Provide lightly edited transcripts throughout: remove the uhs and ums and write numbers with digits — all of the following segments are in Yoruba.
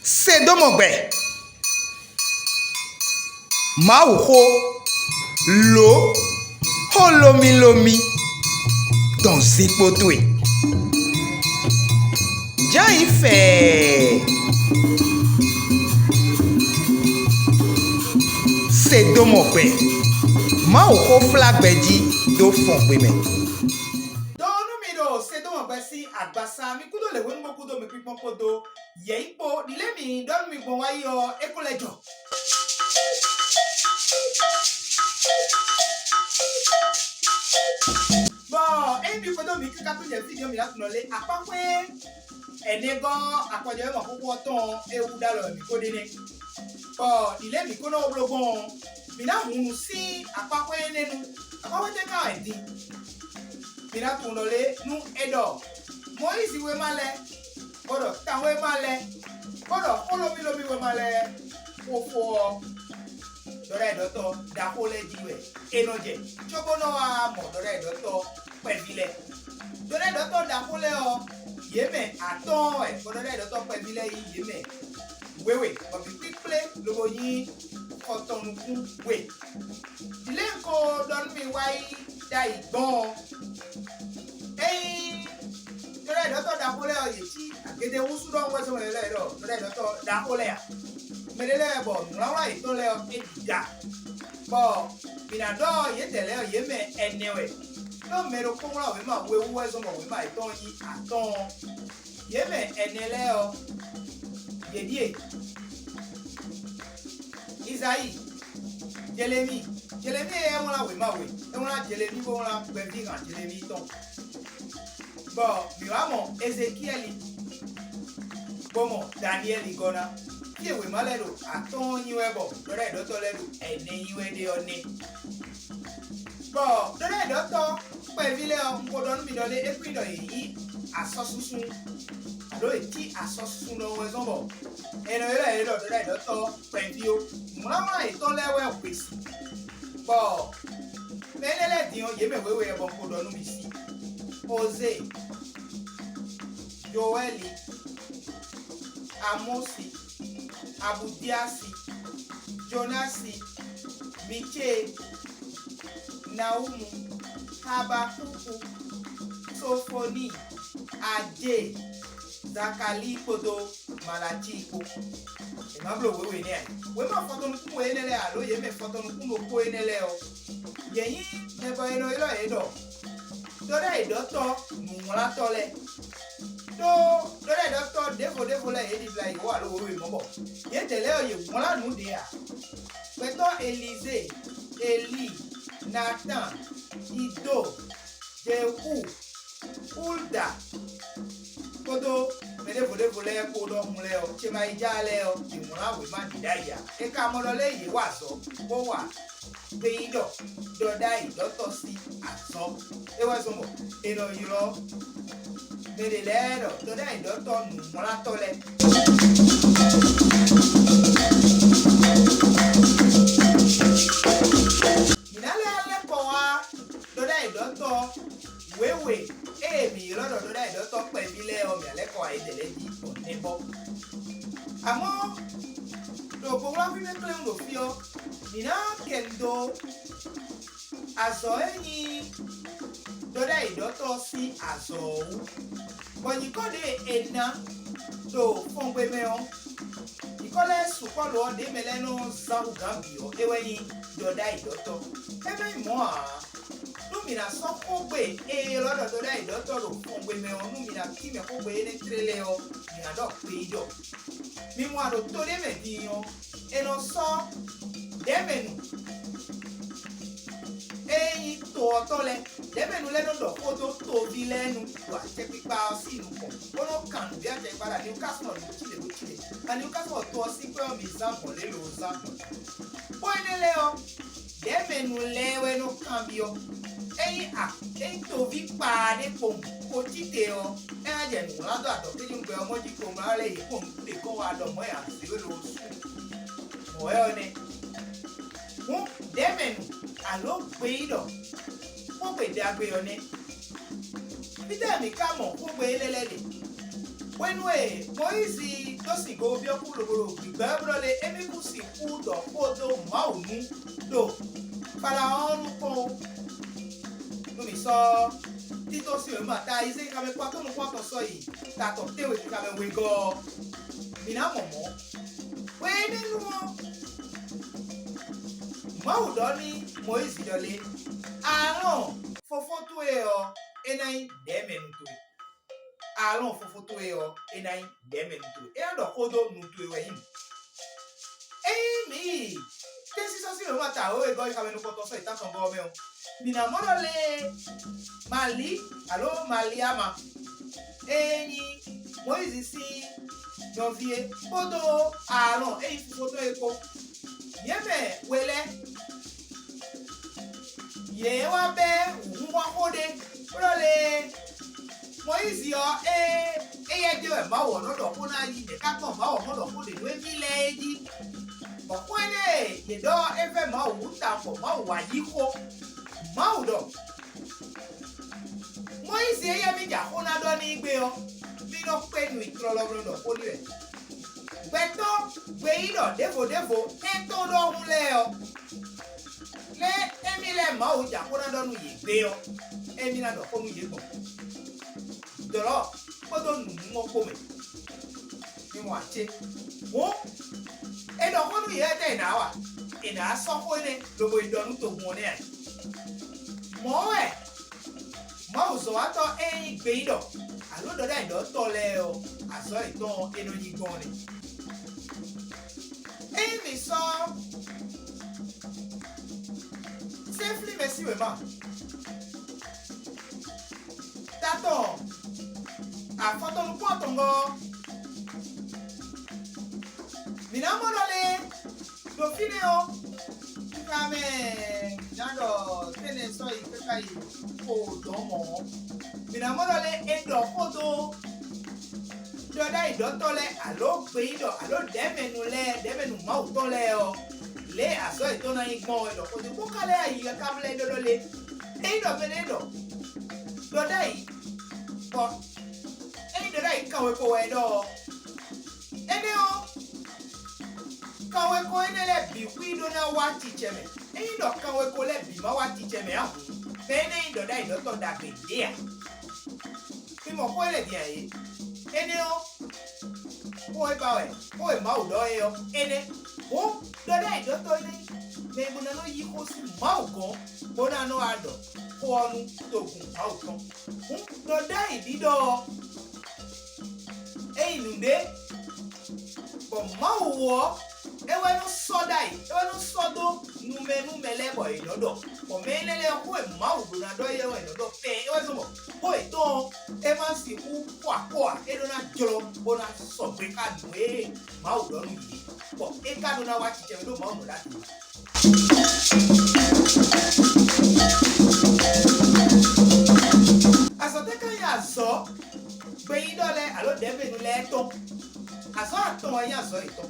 Sédomongbè Maouho Lo Holomi Lomi dans Zipotoué Jaïfé Sédomongbè Maouho Flagbedi do Fongbé Sédomongbè si agbasa mi kudo le wengo kudo me pipon kodo yeipo dile mi don mi bon wayo ekolejo bon mi kodo mi kika to je video mi la tunole apapwe enego akojo mo popo ton ewu dalo mi kodene bon dile mi kono oblogon mi na hunu si apapwe nenu apapwe te ka edi Mira tunole nu edo Moise we male Odo tan we male Odo holomi lomi we male Ofo Dore doto da hole diwe enoje Chobo no wa mo dore doto pevile Dore doto da hole o Yeme aton e Dore doto pevile yi yeme Wewe Wabi pikple Logo yi Kotonukun we Dile ko don mi wai Dai bon Dore doto da hole o yechi agede wusu don weso le do dore doto da hole ya melele bo nwa ito le o edga bo bina do yetele o yeme enewe do mero ko nwa we ma we weso mo we ma ito yi aton yeme enele o yedie Isaïe Jérémie e wona we ma we e wona Jérémie bo wona pevi kan Jérémie ton bon mi wamo Ezekiel bomo Daniel igona tie we malero aton yiwe bo dore doto lero ene yiwe de oni bon dore doto pevile o nkodon mi dole epido yi asosusun ado eti asosusun no we zombo eno ere dore doto pevio mama ito lewe opesi bon menele dion yeme wewe bo nkodon mi si Ose Joeli Amosi Abudiasi Jonasi Miche Naumu Habakuku Sofoni Aje Zakali Kodo Malachiko Emablo wewe ne we ma foton ku we nele alo ye me foton ku mo ko enele o yeyin nebo eno ilo edo Dore doto mumula tole dore doto defo le edi bla iwo alo we mobo ye tele o ye mula nu de a peto Élysée Eli Nathan Ido Jehu Hulda kodo defo le kodo mule o chema ijale o imula we ma didaya e ka mo lo le ye wa so bo wa Beido dodai dotosi aso ewa somo eno yiro medelero dodai doto numula tole inale ale poa dodai doto wewe mi lodo dodai doto pebile o mi ale ko aideleji onebo amo do ko wa fi me claim do fio Mina kendo azo eni dore idoto si azo boni kode ena do Fongbé meo ikole supolo de meleno zaru gambio eweni doda idoto ebe mo a no mina so Fongbé lodo doda idoto do Fongbé meo no mina ki me Fongbé ne treleo mina do peido mi mo ado to de me dio eno so Demenu to tole demenu le no do foto to bi lenu wa che pipa sinu ko ono kan bi ate para ni kaso no chile ani kaso to si pe o mi example le lo example pone leo demenu lewe no cambio to bi pa de ko tite o aje nu la do ato ke ni gbe omo ji ko ma le yi ko de ko wa do mo ya si lo mo e ne Demenu alo peido Fongbé dagbe one Peter mi kamo Fongbé lelele wenwe Moise tó sì go bí ọkú lòbòrò ìgbà ẹ̀bùrọ̀lẹ̀ ẹ̀mí kù sí kú dọ̀ kó tó máa ò mú lò fara ọ̀run kan lómi sọ títọ́ sí òun máa ta iṣẹ́ ìkàwé pa tó ń kó àtọ̀ sọ yìí tàtọ̀ téwé ìkàwé wé gan mìíràn mọ̀mọ́ wé nínú wọn máa ò dọ́ ní Moise dọ́lé àárọ̀ fọfọ́ tó ẹ̀ ọ́ ẹnáyí dẹ́mẹ̀nù tó àárọ̀ fọfọ́ tó ẹ̀ ọ́ ẹnáyí dẹ́mẹ̀nù tó ẹ̀ dọ̀ kó dó nù tó ẹ̀ yìí ẹ̀yìn mi tẹ́sí sọ́sí òun máa ta ó ẹ̀gọ́ ìkàwé nù kọ́tọ́ sọ ìtàkùn bọ́ ọmọ ẹ̀ mina mọ́dọ̀lé mali alo maliama ẹni Moise sí janvier kótó àárọ̀ ẹ̀yìn fòfótó epo yẹ́mẹ̀ wẹlẹ́ yẹ́ wá bẹ́ òun wá kóde mọ́dọ̀lé Moise yọ ẹ̀yẹ́jẹ́ ẹ̀ máa wọ̀ lọ́dọ̀ kó náà yí ẹ̀ kápọ̀ máa wọ̀ mọ́dọ̀ kóde ló ẹ̀mí lẹ́ẹ̀dí ọ̀pọ̀ ẹ̀ yẹ̀dọ́ ẹ̀fẹ̀ máa wù ú tàpọ̀ máa wà yí kó. Maudo Moise eye mi ja kona do ni gbe o mi no pe nu itrolobrodo ko ni re gbeto gbe ido defo e to do hun le o le emi le ma o ja kona do nu yi gbe o emi na do ko nu ye ko doro ko do nu mo ko me ni mo ache wo e do ko nu ye te na wa e na so ko ni do bo idonu to gun ni ai mọ́ẹ̀ mọ́ọ̀sọ̀ wá tọ́ ẹ̀yìn gbé ìdọ̀ àlódọ́dá ìdọ̀ tọ́lẹ̀ ọ àsọ ìtàn ẹnu yìí gan ni. ẹ̀yìn mi sọ safely mẹ́sì wẹ̀ máa tátọ̀ àfọ́tọ́nukú ọ̀tọ̀ngọ́ mìíràn mọ́lọ́lẹ̀ lòfin o kame nando tene so ikeka yi ko domo mina modole edo kodo doda idotole alo gbe ido alo demenu ma utole o le aso itona igbon edo kodo ko kale ayi kamle dodole edo benedo doda yi ko doda yi kawe ko edo eneo kawe ko enele bi kwido na wati cheme eyin do kawe ko le bi ma wati cheme ahu bene ido da ido to da be dia bi mo ko le dia yi ene o ko e bawe ko e ma u do e o ene o do da ido to ni me mo na no yi ko si ma u go mo na no ado ko onu to gun ma u kan do da idido eyin nde bo ma u wo ewe no sodai ewe no sodo nume lebo inodo o menele ko e ma u na do ye we inodo pe ewe so mo ko e to e ma si ku kwa e do na jolo bo na so pe ka du e ma u do nu yi ko e ka do na wa ti je do ma u lati asote kan ya so gbe yin dole alo debe nu le to aso aton ya so ito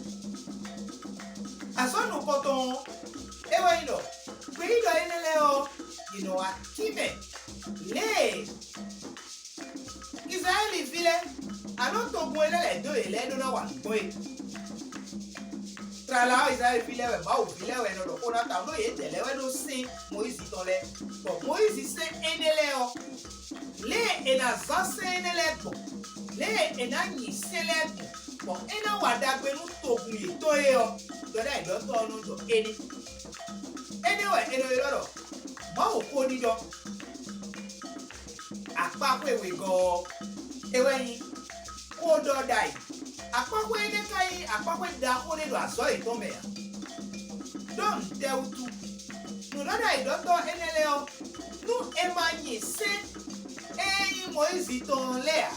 asonu koton ewe ido gbe ido enele o akime le Israeli file alo to gun elele do ele do na wa gbo e trala Israeli file we ba o file we no do ko na ta no ye tele we do sin Moise tole bo Moise se enele o le ena zase enele bo le ena ni sele bo ena wa dagbe nu to gun ye to e o doda ido to onu do eni anyway eno loro ma o ko ni do àpapọ̀ ewe go ewe yin ko do dai àpapọ̀ ene kai àpapọ̀ da ko le do aso ito me ya don teutu no doda ido to enele o nu e ma yin se eyin Moise to le a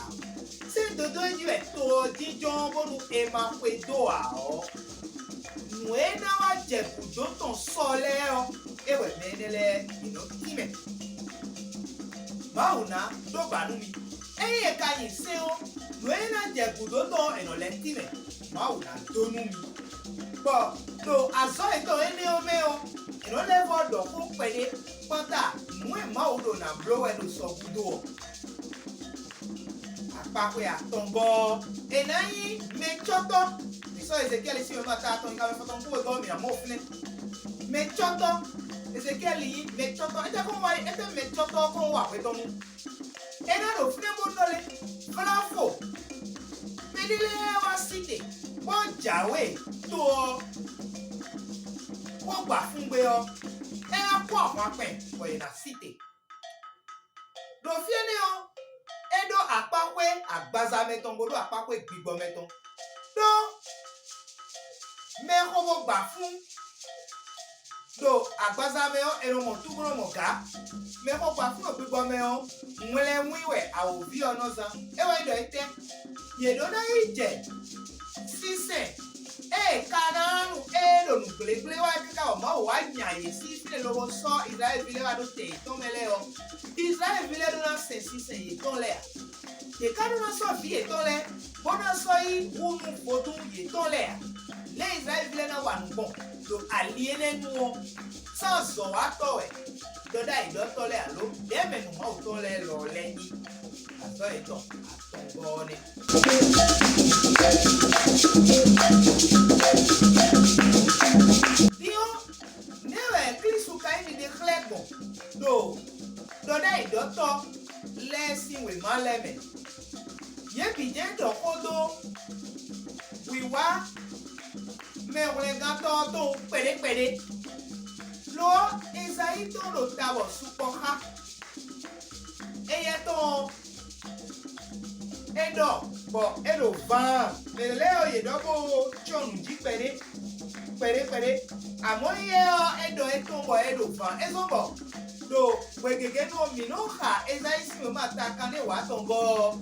se dodo yi e to jijon bonu e ma pe do a o nuena wa jebudo ton sole o ewe menele ino kime mauna do banu mi eye ka yin se o nuena jebudo ton eno le kime mauna donu mi bo do aso ito ene o me o eno le fo do fun pede pata nu e maudo na blow e do so gudo apakwe atongo enayi mechoto so Ezekiel si mama ta ton ka foton ko go mi amo fune mechoto Ezekiel yi mechoto eta ko wa eta mechoto ko wa pe tomu ena do fune bo dole flafo medile wa city won jawe to won gba fún gbe o e ko àwọn ape ko ina city do fiene o edo apakwe agbaza meton godo apakwe gbigbo meton do me hobo gba fún do agbaza me o ero mo tugro mo ga me ho gba fún gbigbo me o nwele nwiwe awobi onoza e wa ido ite ye do na ije sise kananu ero nuglegle wa kika o ma wa nyaye si file lobo so Israel vile wa do te to mele o Israel vile do na se sise ye to le ye kanu na so fi ye to le bona so yi wunu bodun ye to le Israel vile na wa ngbon do aliene nu sans zo wa to e do da ido to le alo de menu ma o to le lo leyi aso eto atongo ni Dio newe Kristo kai mi de klebo do da ido to lesin we maleme ye bi je do kodo wiwa me wole gato to pere lo Isaí to lo tabo supoha eye to edo bo elo van me leo ye dobo chonu ji pere amoye edo eto bo edo van ezo bo do wegege no mi no ha Isaí si ma ta kan e wa tongo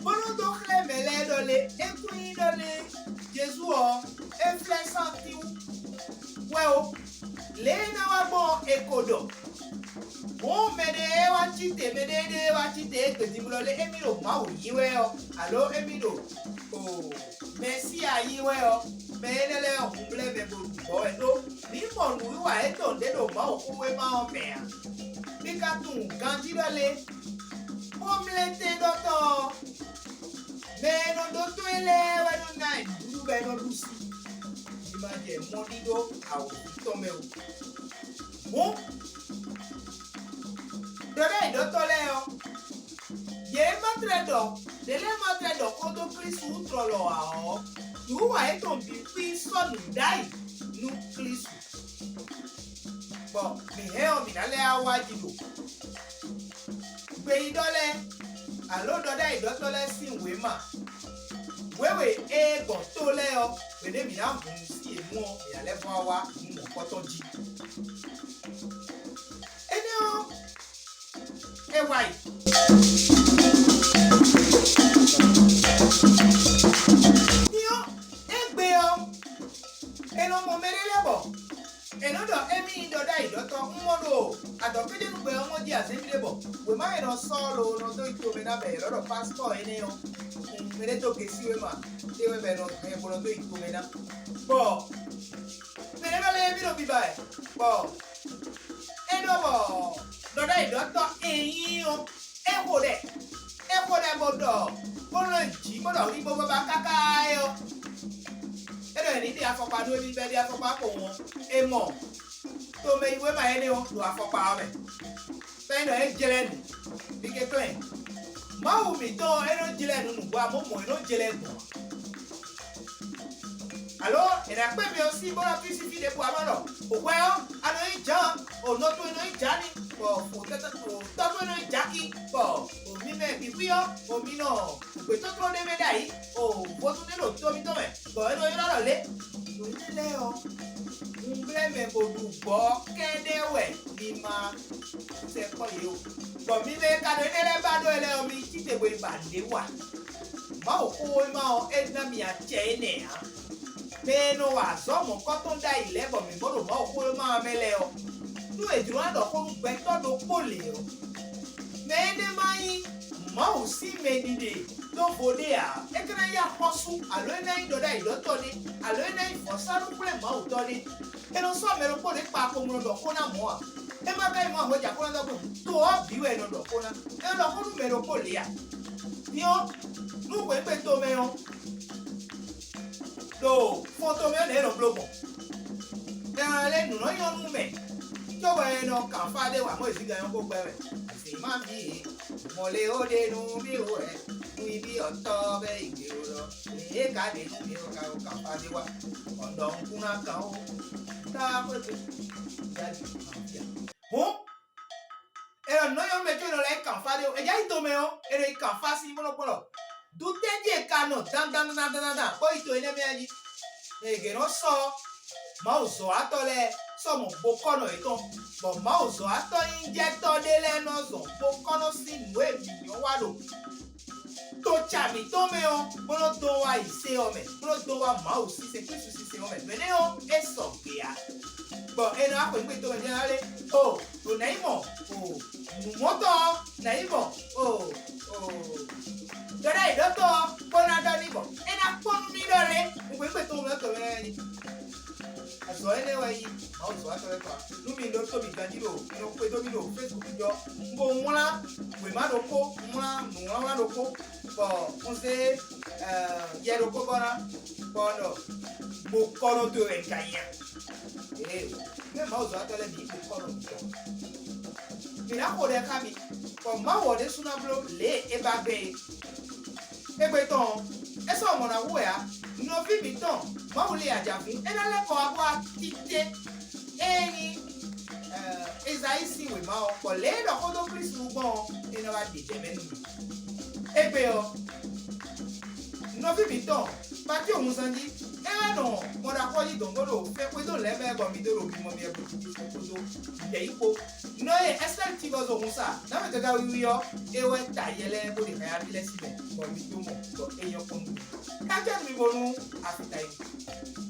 bono do kle mele dole ekun dole Jésus o eflesantiu weo le na wa bo ekodo o mede wa chite gbedimulo le emiro ma o yiwe o alo emiro o merci ayiwe o menele o humble be bo edo ni mo nu wa eto de do ma o kuwe ma o me a bika tun ganji dole o mlete doto Beno do ele wa no nai du beno lusi imaje monido au tomeu mo dore do toleo ye matredo dele matredo kodo Kristo utrolo ao tu wa eto bi fi so nu dai nu Kristo bo mi he o mi dale awajido gbe idole alo doda idotole sin we ma wewe ego to le o we de mi na bu si emu o ya le fun wa mu koto ji eni o e wai ni o egbe o eno mo mere lebo eno do emi doda idoto nmodo adokede nu gbe omo di assembly lebo we ma eno solo no do ito me na be lo pastor ene o mere to ke si we ma de we be no me bono do ito me na bo mere ba le mi no bi ba e bo eno bo doda idoto eyin o e wo de bodo bono ji bodo ri bo ba kaka e o ero ni di afopa do bi be di afopa ko won e mo to me iwe ma ene o do afopa me pendo e jele ni bi ke to en ma wu mi to ero jele nu gba mo ero jele gbo allo era pe mi o si bora fi si fi de bu amaro o we o ano i jan o no to no i jani o fo tata to to no i jaki o mi me bi wi o mi no pe to to de me dai o bo tu ne lo to mi to me bo ero iro lo le o Umbreme bodu bo kedewe mi ma se ko yo bo mi le ka do ele ba do ele o mi chite we ba de wa ma o ko ma o edna mi a chene ha beno wa zo mo ko to da ile bo mi bodo ma o ko ma mele o tu e duro ando ko gbe to do pole o me de mai ma o si me dide to bode a e kana ya hosu alo na ido da ido to ni alo na ifo saru kule ma o to ni e no so me ro ko de pa ko mo do ko na mo a e ma kai mo ho ja ko na do to o bi we no do ko na e lo ko me ro ko le a ni o nous voyons que Toméon. Donc, faut Toméon est le bloc. Dans les nous n'ayons mais. Tu vois, non, quand faire des moi, je gagne beaucoup. C'est ma vie. Mon léo de nous, oui, bien, octobre, et gardez nous, quand faire des on donc, on a quand bon, et là, nous avons mis dans les campagnes, et il y a un doméo, et les campagnes, si vous le prenez. D'où t'es dit, canon, quoi il te dit, et que nous sommes, mauso à tolé, sommes beaucoup de temps, bon, mauso à tolé, injecteur de l'air, nous sommes beaucoup de si nous sommes walo. Tochami, toméo, bono doa ici, homme, bono doa mau si c'est plus si c'est homme, venez on, et sokia. Bon, et là, quand vous êtes allé, oh, tu n'as pas, oh, nous montons, n'as pas, oh, tu n'as pas, bon, on a donné bon, et là, pour nous donner, vous pouvez tomber comme un. À soi, les on soit avec toi. Nous, nous sommes candidat, nous pouvons dominer au Facebook, bon, moi, oui, ma loco, moi, nous, loco, bon, on sait, il y a le cobra, bon, beaucoup de caïens. Eh, même moi, je vais te dire pour mais là, pour les camis, pour moi, on est sous un bloc, les ébabés. Et béton, et ça, mon avoué, nous vivons béton, moi, on les a déjà vu, et là, les pour avoir quitté, et Esaïe, oui, moi, pour les gens qui plus souvent, et nous va dire, et bien, nous vivons béton, parce que nous avons dit, eh non, mon accord dit donc fait quoi donc les mecs comme vidéo qui m'ont bien photo il faut non est-ce que tu vas au ça non mais gars oui et ouais tailler les pour les faire les cibles comme vidéo mon et yo comme quand tu me bon à fait